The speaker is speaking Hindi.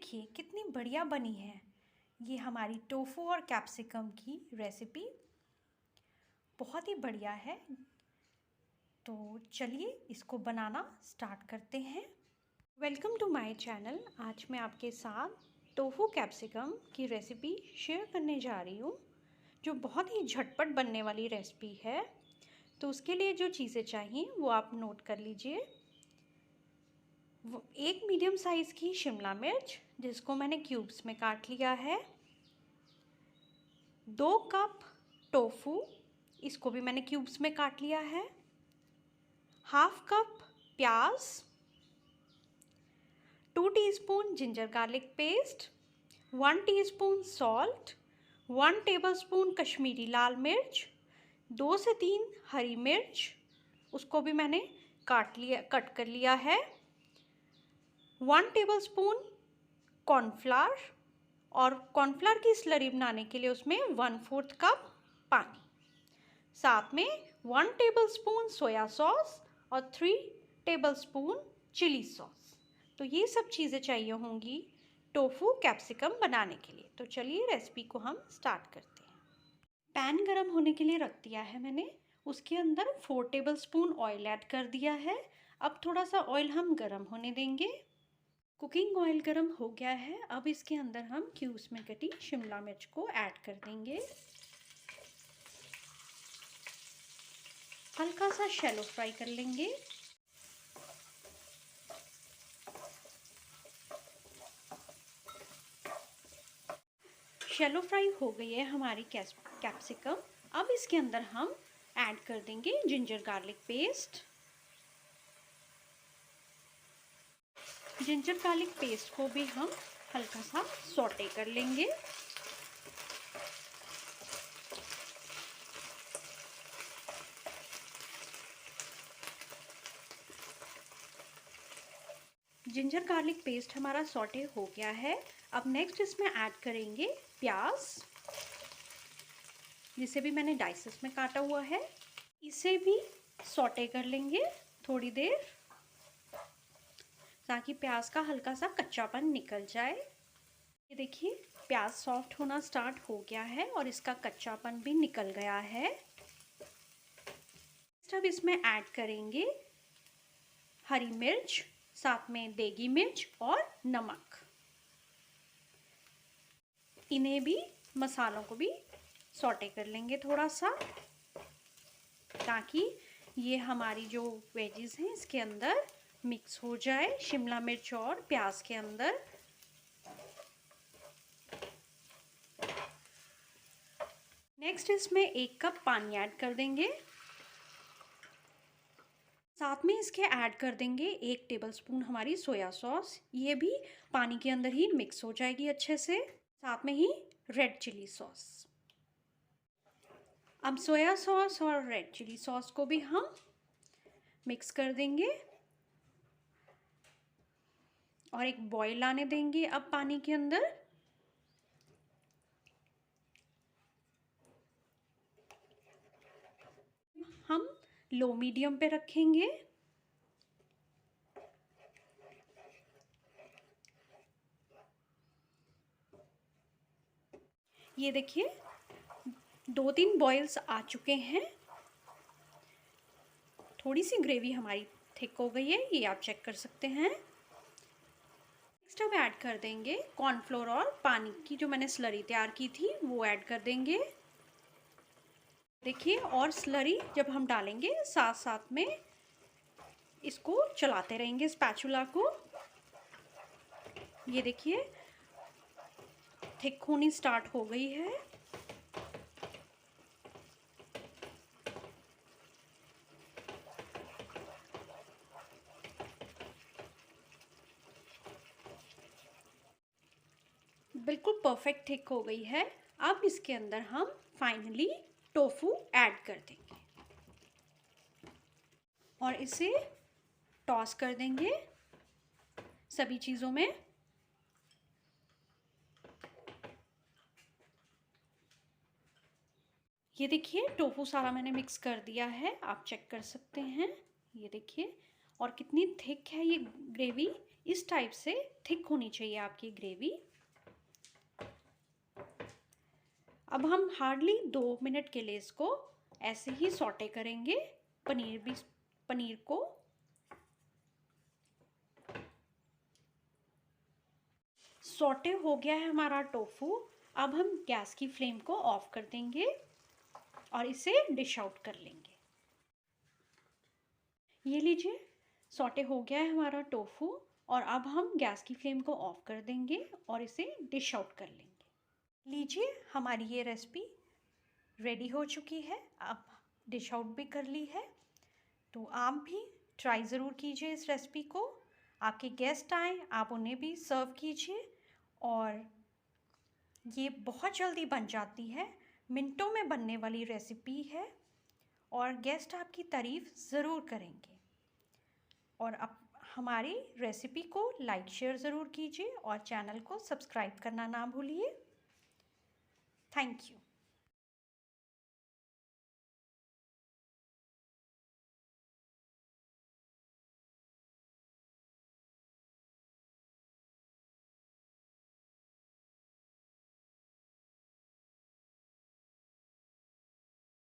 देखिए कितनी बढ़िया बनी है ये हमारी टोफू और कैप्सिकम की रेसिपी। बहुत ही बढ़िया है। तो चलिए इसको बनाना स्टार्ट करते हैं। Welcome to my channel. आज मैं आपके साथ टोफू कैप्सिकम की रेसिपी शेयर करने जा रही हूँ, जो बहुत ही झटपट बनने वाली रेसिपी है। तो उसके लिए जो चीज़ें चाहिए वो आप नोट कर लीजिए। एक मीडियम साइज़ की शिमला मिर्च, जिसको मैंने क्यूब्स में काट लिया है। 2 कप टोफू, इसको भी मैंने क्यूब्स में काट लिया है। हाफ कप प्याज, 2 teaspoon ginger garlic paste, 1 teaspoon salt, 1 tablespoon Kashmiri लाल मिर्च, 2 से 3 हरी मिर्च, उसको भी मैंने कट कर लिया है। 1 टेबलस्पून कॉर्नफ्लावर, और कॉर्नफ्लावर की स्लरी बनाने के लिए उसमें 1/4 कप पानी, साथ में 1 टेबलस्पून सोया सॉस और 3 टेबलस्पून चिली सॉस। तो ये सब चीज़ें चाहिए होंगी टोफू कैप्सिकम बनाने के लिए। तो चलिए रेसिपी को हम स्टार्ट करते हैं। पैन गरम होने के लिए रख दिया है मैंने, उसके अंदर 4 टेबलस्पून ऑयल ऐड कर दिया है। अब थोड़ा सा ऑयल हम गरम होने देंगे। कुकिंग ऑयल गरम हो गया है। अब इसके अंदर हम क्यूब्स में कटी शिमला मिर्च को ऐड कर देंगे। हल्का सा शैलो फ्राई कर लेंगे। शैलो फ्राई हो गई है हमारी कैप्सिकम। अब इसके अंदर हम ऐड कर देंगे ginger garlic paste. Ginger garlic paste को भी हम हल्का सा सौटे कर लेंगे। जिंजर गार्लिक पेस्ट हमारा सौटे हो गया है। अब नेक्स्ट इसमें ऐड करेंगे प्याज, जिसे भी मैंने डाइसेस में काटा हुआ है। इसे भी सौटे कर लेंगे थोड़ी देर, ताकि प्याज का हल्का सा कच्चापन निकल जाए। ये देखिए प्याज सॉफ्ट होना स्टार्ट हो गया है और इसका कच्चापन भी निकल गया है। अब इसमें ऐड करेंगे हरी मिर्च, साथ में देगी मिर्च और नमक। इन्हें भी, मसालों को भी सौटे कर लेंगे थोड़ा सा, ताकि ये हमारी जो वेजीज हैं इसके अंदर मिक्स हो जाए, शिमला मिर्च और प्याज के अंदर। नेक्स्ट इसमें 1 कप पानी ऐड कर देंगे। साथ में इसके ऐड कर देंगे 1 टेबलस्पून हमारी सोया सॉस। ये भी पानी के अंदर ही मिक्स हो जाएगी अच्छे से। साथ में ही रेड चिली सॉस। अब सोया सॉस और रेड चिली सॉस को भी हम मिक्स कर देंगे और एक बॉईल आने देंगे अब पानी के अंदर। हम लो मीडियम पे रखेंगे। ये देखिए 2-3 बॉइल्स आ चुके हैं। थोड़ी सी ग्रेवी हमारी थिक हो गई है, ये आप चेक कर सकते हैं। नेक्स्ट अब ऐड कर देंगे कॉर्नफ्लोर और पानी की जो मैंने स्लरी तैयार की थी वो ऐड कर देंगे। देखिए, और स्लरी जब हम डालेंगे साथ साथ में इसको चलाते रहेंगे स्पैचुला को। ये देखिए थिक होनी स्टार्ट हो गई है। बिल्कुल परफेक्ट थिक हो गई है। अब इसके अंदर हम फाइनली टोफू ऐड कर देंगे और इसे टॉस कर देंगे सभी चीज़ों में। ये देखिए टोफू सारा मैंने मिक्स कर दिया है, आप चेक कर सकते हैं। ये देखिए, और कितनी थिक है ये ग्रेवी, इस टाइप से थिक होनी चाहिए आपकी ग्रेवी। अब हम हार्डली 2 मिनट के लिए इसको ऐसे ही सौटे करेंगे, पनीर को। सौटे हो गया है हमारा टोफू। अब हम गैस की फ्लेम को ऑफ कर देंगे और इसे डिश आउट कर लेंगे। ये लीजिए, सौटे हो गया है हमारा टोफू और अब हम गैस की फ्लेम को ऑफ कर देंगे और इसे डिश आउट कर लेंगे। लीजिए, हमारी ये रेसिपी रेडी हो चुकी है। अब डिश आउट भी कर ली है, तो आप भी ट्राई ज़रूर कीजिए इस रेसिपी को। आपके गेस्ट आए, आप उन्हें भी सर्व कीजिए और ये बहुत जल्दी बन जाती है, मिनटों में बनने वाली रेसिपी है और गेस्ट आपकी तारीफ़ ज़रूर करेंगे। और अब हमारी रेसिपी को लाइक शेयर ज़रूर कीजिए और चैनल को सब्सक्राइब करना ना भूलिए। Thank you.